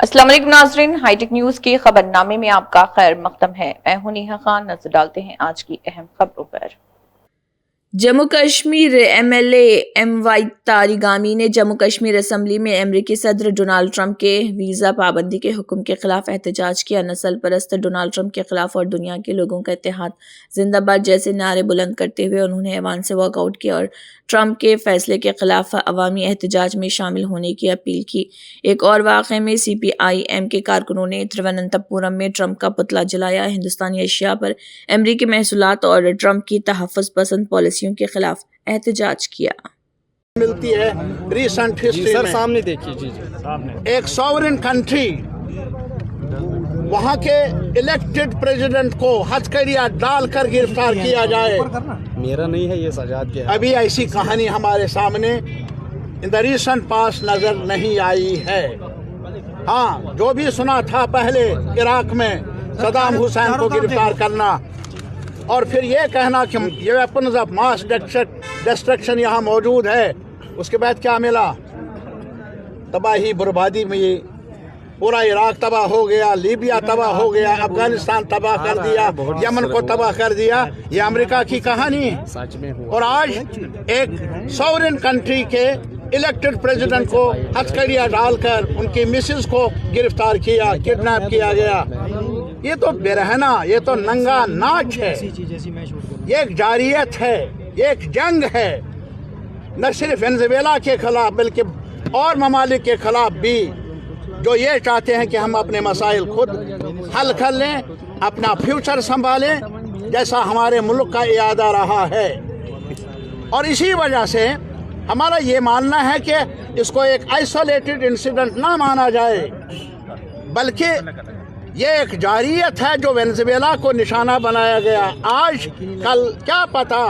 अस्सलाम वालेकुम नाज़रीन, हाईटेक न्यूज के खबरनामे में आपका खैर मकदम है। मैं हूं नेहा खान। नजर डालते हैं आज की अहम खबरों पर। जम्मू कश्मीर MLA MY तारिगामी ने जम्मू कश्मीर असम्बली में अमरीकी सदर डोनाल्ड ट्रंप के वीज़ा पाबंदी के हुक्म के खिलाफ एहतजाज किया। नस्ल परस्त डोनाल्ड ट्रंप के खिलाफ और दुनिया के लोगों का इत्तेहाद जिंदाबाद जैसे नारे बुलंद करते हुए उन्होंने ऐवान से वॉकआउट किया और ट्रंप के फैसले के खिलाफ अवामी एहतजाज में शामिल होने की अपील की। एक और वाक़े में CPIM के कारकुनों ने तिरुवनंतपुरम में ट्रंप का पुतला जलाया। हिंदुस्तानी अशिया पर अमरीकी महसूलात और ट्रंप की तहफ़्फ़ुज़ पसंद पॉलिसियों के खिलाफ एहतजाज किया। मिलती है रिसेंट हिस्ट्री में। सामने देखिए जी सामने एक सॉवरेन कंट्री वहाँ के इलेक्टेड प्रेसिडेंट को हथकड़ियाँ डालकर गिरफ्तार किया जाए। मेरा नहीं है ये सजाद के। अभी ऐसी कहानी हमारे सामने इन द रिसेंट पास नजर नहीं आई है। हाँ, जो भी सुना था पहले इराक में सदाम हुसैन को गिरफ्तार करना और फिर ये कहना कि ये वेपन्स ऑफ मास डिस्ट्रक्शन यहाँ मौजूद है, उसके बाद क्या मिला? तबाही बर्बादी में ये पूरा इराक तबाह हो गया, लीबिया तबाह हो गया, अफगानिस्तान तबाह कर दिया, यमन को तबाह कर दिया। ये अमेरिका की कहानी है। सच में हुआ। और आज एक सॉवरेन कंट्री के इलेक्टेड प्रेसिडेंट को हथकड़ियाँ डालकर उनकी मिसेस को गिरफ्तार किया, किडनैप किया गया। ये तो बेरहना, ये तो नंगा नाच है, ये एक जारियत है, ये एक जंग है, न सिर्फ वेनेजुएला के खिलाफ बल्कि और ममालिक के खिलाफ भी जो ये चाहते हैं कि हम अपने मसाइल खुद हल कर लें, अपना फ्यूचर संभालें, जैसा हमारे मुल्क का इरादा रहा है। और इसी वजह से हमारा ये मानना है कि इसको एक आइसोलेटेड इंसिडेंट ना माना जाए, बल्कि ये एक जारियत है जो वेनेजुएला को निशाना बनाया गया। आज कल क्या पता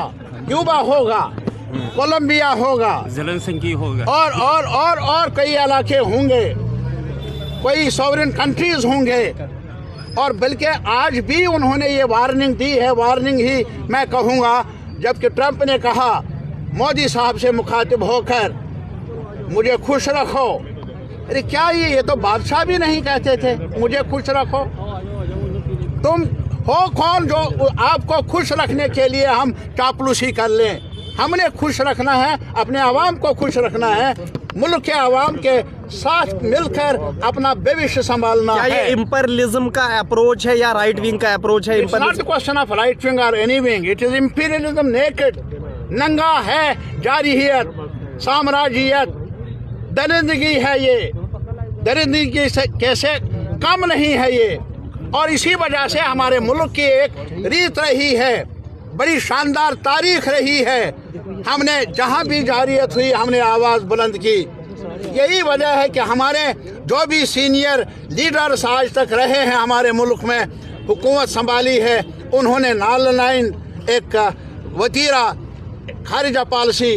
क्यूबा होगा, कोलंबिया होगा, ज़ेलेंस्की होगा और कई इलाके होंगे, कोई सॉवरेन कंट्रीज होंगे। और बल्कि आज भी उन्होंने ये वार्निंग दी है, वार्निंग ही मैं कहूँगा, जबकि ट्रंप ने कहा मोदी साहब से मुखातिब होकर मुझे खुश रखो। अरे क्या ये तो बादशाह भी नहीं कहते थे मुझे खुश रखो? तुम हो कौन जो आपको खुश रखने के लिए हम चापलूसी कर लें? हमने खुश रखना है, अपने आवाम को खुश रखना है, मुल्क के आवाम के साथ मिलकर अपना भविष्य संभालना है। ये इंपीरियलिज्म का अप्रोच है या राइट विंग का अप्रोच है? It's not the question of right wing or any wing. It is imperialism naked. नंगा है, जारियत, साम्राज्यत, दरिंदगी है ये, दरिंदगी से कैसे कम नहीं है ये। और इसी वजह से हमारे मुल्क की एक रीत रही है, बड़ी शानदार तारीख रही है। हमने जहाँ भी जारियत हुई हमने आवाज़ बुलंद की। यही वजह है कि हमारे जो भी सीनियर लीडर्स आज तक रहे हैं हमारे मुल्क में, हुकूमत संभाली है, उन्होंने नाल एक वतीरा खारिजा पॉलिसी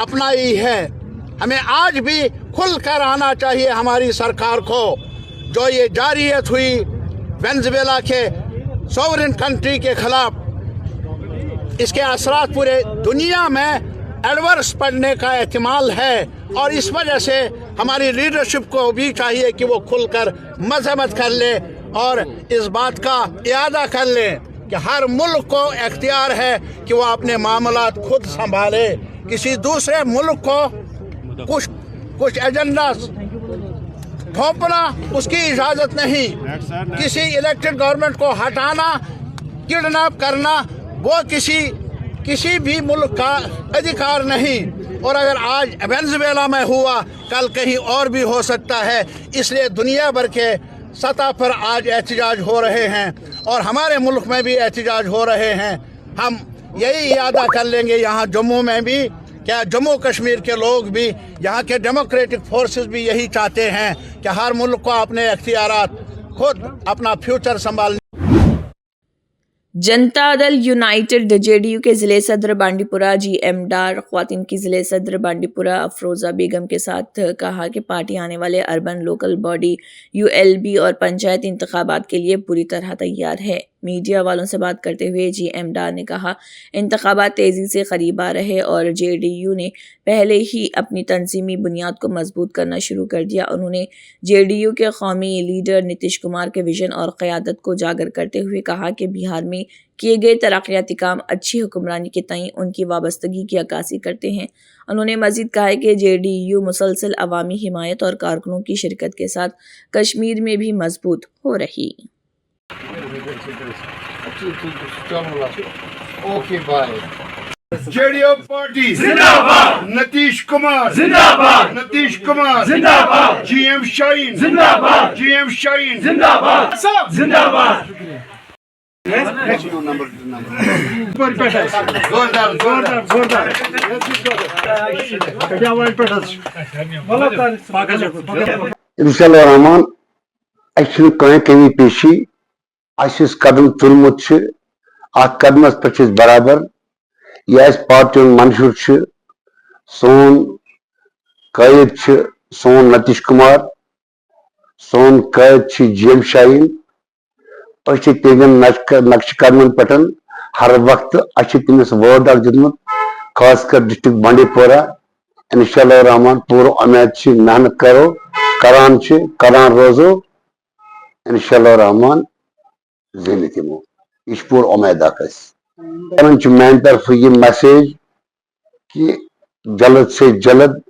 अपनाई है। हमें आज भी खुल कर आना चाहिए हमारी सरकार को। जो ये जारियत हुई वेनेजुएला के सॉवरेन कंट्री के खिलाफ, इसके असरात पूरे दुनिया में एडवर्स पड़ने का एहतिमाल है। और इस वजह से हमारी लीडरशिप को भी चाहिए कि वो खुलकर मजम्मत कर ले और इस बात का इरादा कर ले कि हर मुल्क को इख्तियार है कि वो अपने मामलात खुद संभाले। किसी दूसरे मुल्क को कुछ एजेंडा थोपना उसकी इजाज़त नहीं। किसी इलेक्टेड गवर्नमेंट को हटाना, किडनैप करना, वो किसी भी मुल्क का अधिकार नहीं। और अगर आज वेनेजुएला में हुआ, कल कहीं और भी हो सकता है। इसलिए दुनिया भर के सतह पर आज एहतजाज हो रहे हैं और हमारे मुल्क में भी एहतजाज हो रहे हैं। हम यही इरादा कर लेंगे यहाँ जम्मू में भी, क्या जम्मू कश्मीर के लोग भी, यहाँ के डेमोक्रेटिक फोर्सेस भी यही चाहते हैं कि हर मुल्क को अपने इख्तियारात खुद अपना फ्यूचर संभालने। जनता दल यूनाइटेड जेडीयू के ज़िले सदर बांडीपुरा GM डार ख्वातीन की ज़िले सदर बांडीपुरा अफरोज़ा बेगम के साथ कहा कि पार्टी आने वाले अर्बन लोकल बॉडी ULB और पंचायत इंतखाबात के लिए पूरी तरह तैयार है। मीडिया वालों से बात करते हुए GM डार ने कहा, इंतखाबात तेज़ी से करीब आ रहे और JDU ने पहले ही अपनी तंजीमी बुनियाद को मजबूत करना शुरू कर दिया। उन्होंने JDU के कौमी लीडर नीतीश कुमार के विजन और क़यादत को उजागर करते हुए कहा कि बिहार में किए गए तरक्याती काम अच्छी हुक्मरानी के तईं उनकी वाबस्तगी की अक्कासी करते हैं। उन्होंने मज़ीद कहा है कि JDU मुसलसल अवामी हिमायत और कारकुनों की शिरकत के साथ कश्मीर में भी मजबूत हो रही। JDU पार्टी जिंदाबाद, नीतीश कुमार जिंदाबाद, नीतीश कुमार जिंदाबाद, GM शाहीन जिंदाबाद, GM शाहीन जिंदाबाद, सब जिंदाबाद। जोरदार जोरदार जोरदार इंशाअल्लाह रहमान एक्चुअली कहीं कमी पेशी आशीष कदम तुलमुत कदमस पे बराबर यह पार्टी मंशूर सोन कायद सोन नीतीश कुमार सोन कायद GM शाहीन नक्श कदम पे हर वक्त तमिस वर्ड दितमुत खासकर डिस्ट्रिक्ट बांडीपोरा इंशाअल्लाह रहमान पूरा उम्मीद मेहनत करो करान रोजो इंशाअल्लाह रहमान ज़िले दिमो यह पूरा उम्मीद मेन तरफ ये मैसेज कि जल्द से जल्द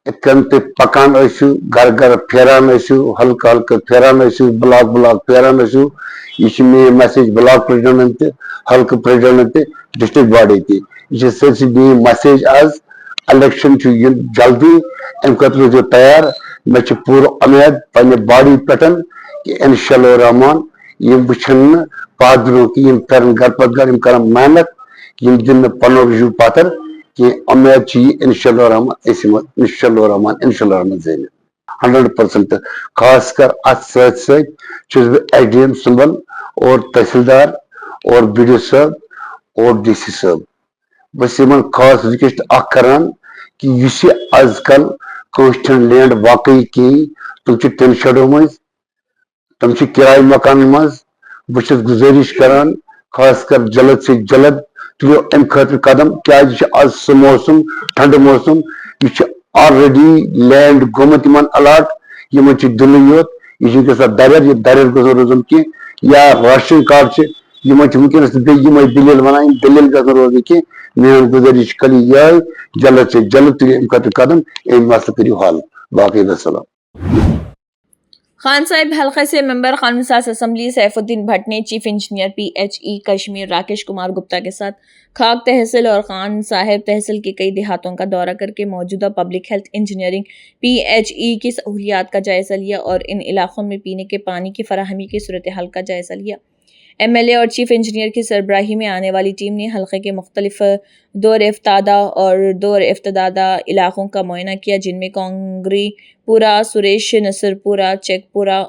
इतकन पकान घर घर फेरान हल्का हल्का फेरान ब्लॉक ब्लॉक फेरान यह मे मैसेज ब्लॉक प्रेसिडेंट हल्का प्रेसिडेंट डिस्ट्रिक्ट बॉडी तह सरसी मे मैसेज आज इलेक्शन जल्दी अम खतर तैयार मे पूरा उम्मीद पे बॉडी पे कि इंशाअल्लाह रहमान वुचन पादरों की कर घर पत घर कर मेहनत दिन पनो रिव्यू पत्थर कि उम्मीद इंशाअल्लाह रहमान इंशाअल्लाह रहमान ज़िले 100% खासकर अत सत ADM सुंबल और तहसीलदार और BDO साहब और DC साहब बस खास रिक्वेस्ट करान कि आजकल कंस्टन लैंड वाकई कहीं तुम टिन शेडो मज तुम किराए मकान मज बस गुजारिश करान खासकर जल्द से जल्द तुलो अम खतर कदम क्या आज सह मौसम ठंड मौसम यह ऑलरेडी लैंड गोमुत अलाट यह दिल्ली योत यह दर गो रोजन की या राशन कार्ड वनकस दलील वन दलील गो रोजन की मेन गुजारिश कल यह जल्द से जल्द तुलो अम खतर कदम अम मसल करो हल बाकी वसलाम। खान साहिब हल्के से मेंबर कानून साज असम्बली सैफुद्दीन भट्ट ने chief engineer PHE Kashmir Rakesh Kumar Gupta के साथ खाक तहसील और खान साहिब तहसील के कई देहातों का दौरा करके मौजूदा पब्लिक हेल्थ इंजीनियरिंग PHE की सहूलियात का जायजा लिया और इन इलाकों में पीने के पानी की फराहमी की सूरत हाल का जायजा लिया। MLA और चीफ इंजीनियर की सरबराही में आने वाली टीम ने हल्के के मुख्तलिफ दौर इफ्तादा और दौर इफ्तदादा इलाकों का मुआयना किया, जिनमें कांगरी पुरा, सुरेश नसरपुरा, चेकपुरा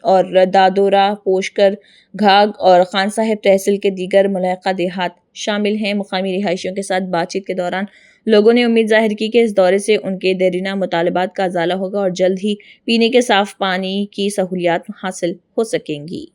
और दादोरा, पोशकर, घाग और खान साहिब तहसील के दीगर मुल्हका देहात शामिल हैं। मुकामी रिहायशियों के साथ बातचीत के दौरान लोगों ने उम्मीद जाहिर की कि इस दौरे से उनके देरीना मुतालबात का अजाला होगा और जल्द ही पीने के साफ पानी की सहूलियात हासिल हो सकेंगी।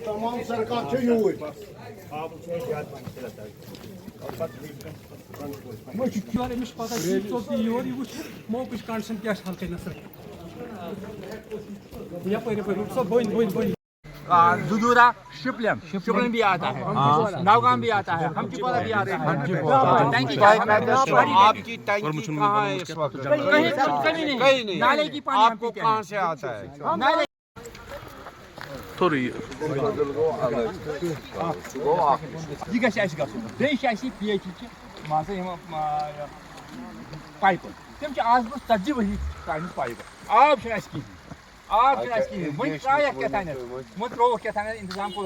तमाम सरकार यूर दुदूरा शिपलम भी आता है, नावगाम भी आता है, हमचुपारा भी आता है। आपकी टैंकी कहाँ है इस वक्त? कहीं नहीं। नाले की पानी आपको कहाँ से आता है? नाले मान सा पाइप तम आज बस 40 वही पाइप आब इंतजाम को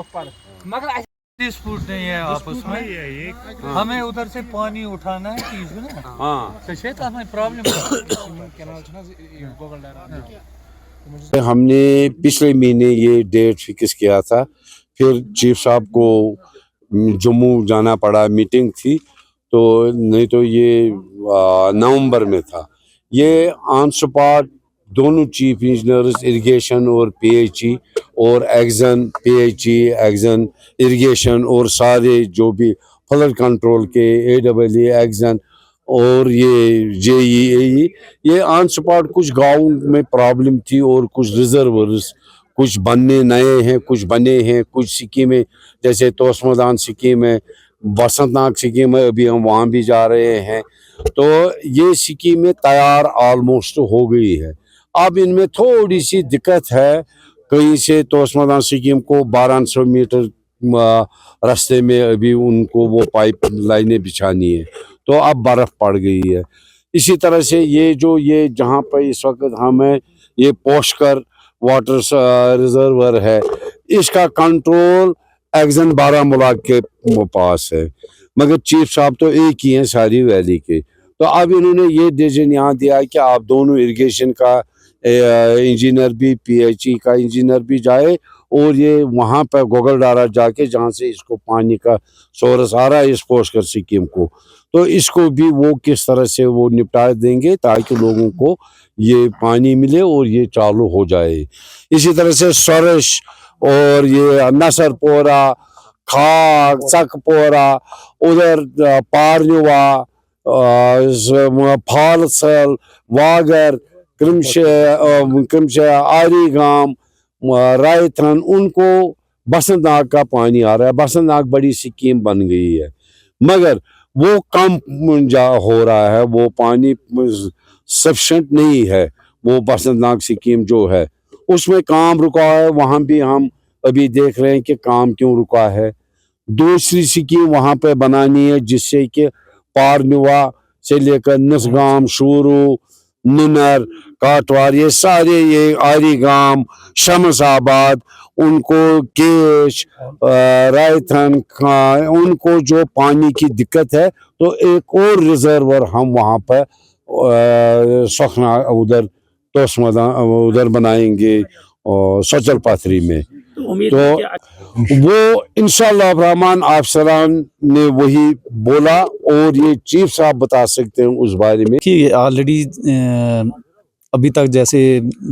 मगर डिस्प्यूट नहीं है आपस में, हमें उधर से पानी उठाना है चीज ना। हाँ तो हमें प्रॉब्लम हमने पिछले महीने ये डेट फिक्स किया था, फिर चीफ साहब को जम्मू जाना पड़ा, मीटिंग थी, तो नहीं तो ये नवंबर में था। ये ऑन स्पॉट दोनों चीफ इंजीनियर्स इरिगेशन और पीएचई और एक्जन पीएचई एक्जन इरिगेशन और सारे जो भी फ्लड कंट्रोल के एडब्ल्यू एक्जन और ये जेईई, ये ऑन स्पॉट कुछ गाँव में प्रॉब्लम थी और कुछ रिजर्वर्स कुछ बनने नए हैं, कुछ बने हैं, कुछ स्कीमें जैसे तोसमदान स्कीम है, बसंतनाग स्कीम है, अभी हम वहाँ भी जा रहे हैं। तो ये स्कीमें तैयार ऑलमोस्ट हो गई है। अब इनमें थोड़ी सी दिक्कत है, कहीं से तोसमदान स्कीम को 1200 मीटर रास्ते में अभी उनको वो पाइप लाइनें बिछानी है, तो अब बर्फ़ पड़ गई है। इसी तरह से ये जहाँ पर इस वक्त हमें ये पोशकर वाटर रिजर्वर है, इसका कंट्रोल एक्जन बारामूला के पास है, मगर चीफ साहब तो एक ही हैं सारी वैली के। तो अब इन्होंने ये डिसीजन यहाँ दिया है कि आप दोनों इरिगेशन का इंजीनियर भी, पीएचई का इंजीनियर भी जाए और ये वहाँ पर गोगलडारा जाके जहाँ से इसको पानी का सोर्स आ रहा है इस पोशकर स्कीम को, तो इसको भी वो किस तरह से वो निपटा देंगे ताकि लोगों को ये पानी मिले और ये चालू हो जाए। इसी तरह से सरश और ये नसरपोरा, खाक, चकपोरा, उधर पारनुवा, फालसल, वागर, कृमशा, आरीगाम, रायथन, उनको बसंतनाग का पानी आ रहा है। बसंतनाग बड़ी स्कीम बन गई है, मगर वो कम हो रहा है, वो पानी सफिशेंट नहीं है। वो बसंतनाग स्कीम जो है उसमें काम रुका है, वहाँ भी हम अभी देख रहे हैं कि काम क्यों रुका है। दूसरी स्कीम वहाँ पे बनानी है जिससे कि पारनुवा से लेकर नसगाम, शूरू, नुनर, काटवार, ये सारे ये आरीगाम, शमसाबाद, उनको केश, रायथन, उनको जो पानी की दिक्कत है, तो एक और रिजर्वर हम वहाँ पर सखना उधर उधर बनाएंगे और सचल पाथरी में। तो वो इंशाअल्लाह रहमान अफसरान ने वही बोला और ये चीफ साहब बता सकते हैं उस बारे में कि ऑलरेडी अभी तक जैसे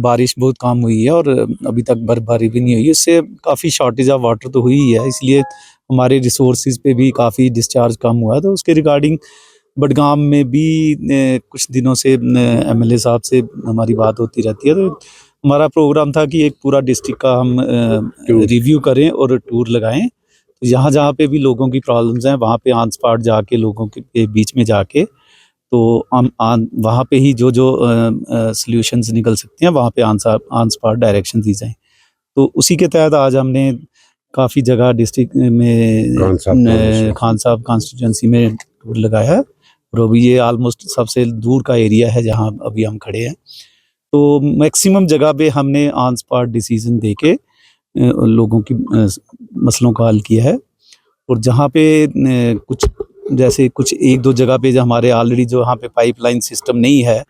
बारिश बहुत कम हुई है और अभी तक बर्फबारी भी नहीं हुई, इससे काफ़ी शॉर्टेज ऑफ वाटर तो हुई है, इसलिए हमारे रिसोर्सेज पे भी काफ़ी डिस्चार्ज कम हुआ है। तो उसके रिगार्डिंग बडगाम में भी कुछ दिनों से एमएलए साहब से हमारी बात होती रहती है, तो हमारा प्रोग्राम था कि एक पूरा डिस्ट्रिक्ट का हम रिव्यू करें और टूर लगाएं। तो जहाँ पे भी लोगों की प्रॉब्लम्स हैं वहाँ पे ऑन स्पॉट जाके लोगों के बीच में जाके तो हम वहाँ पे ही जो सॉल्यूशंस निकल सकते हैं वहाँ पे ऑन स्पॉट डायरेक्शन दी जाएं। तो उसी के तहत आज हमने काफ़ी जगह डिस्ट्रिक्ट में खान साहब कॉन्स्टिट्यूंसी में टूर लगाया है और अभी ये ऑलमोस्ट सबसे दूर का एरिया है जहाँ अभी हम खड़े हैं। तो मैक्सिमम जगह पे हमने ऑन स्पॉट डिसीजन देके लोगों की मसलों का हल किया है। और जहाँ पे कुछ एक दो जगह पे जो हमारे ऑलरेडी जो वहाँ पे पाइपलाइन सिस्टम नहीं है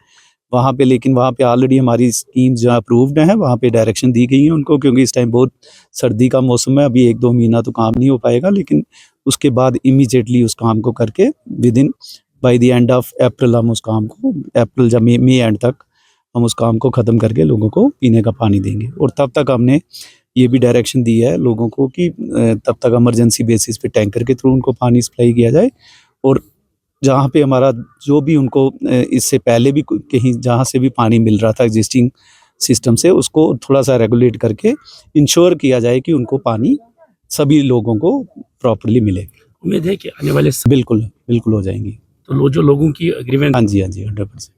वहाँ पे, लेकिन वहाँ पे ऑलरेडी हमारी स्कीम जो अप्रूव्ड है वहाँ पे डायरेक्शन दी गई है उनको, क्योंकि इस टाइम बहुत सर्दी का मौसम है, अभी 1-2 महीना तो काम नहीं हो पाएगा, लेकिन उसके बाद इमीडिएटली उस काम को करके with in by the end of April हम उस काम को अप्रैल या मई एंड तक हम उस काम को ख़त्म करके लोगों को पीने का पानी देंगे। और तब तक हमने ये भी डायरेक्शन दी है लोगों को कि तब तक इमरजेंसी बेसिस पे टैंकर के थ्रू उनको पानी सप्लाई किया जाए, और जहाँ पे हमारा जो भी उनको इससे पहले भी कहीं जहाँ से भी पानी मिल रहा था एग्जिस्टिंग सिस्टम से, उसको थोड़ा सा रेगुलेट करके इंश्योर किया जाए कि उनको पानी सभी लोगों को प्रॉपर्ली मिले। उम्मीद है कि आने वाले बिल्कुल हो जाएंगी। तो जो लोगों की एग्रीमेंट, हाँ जी 100%।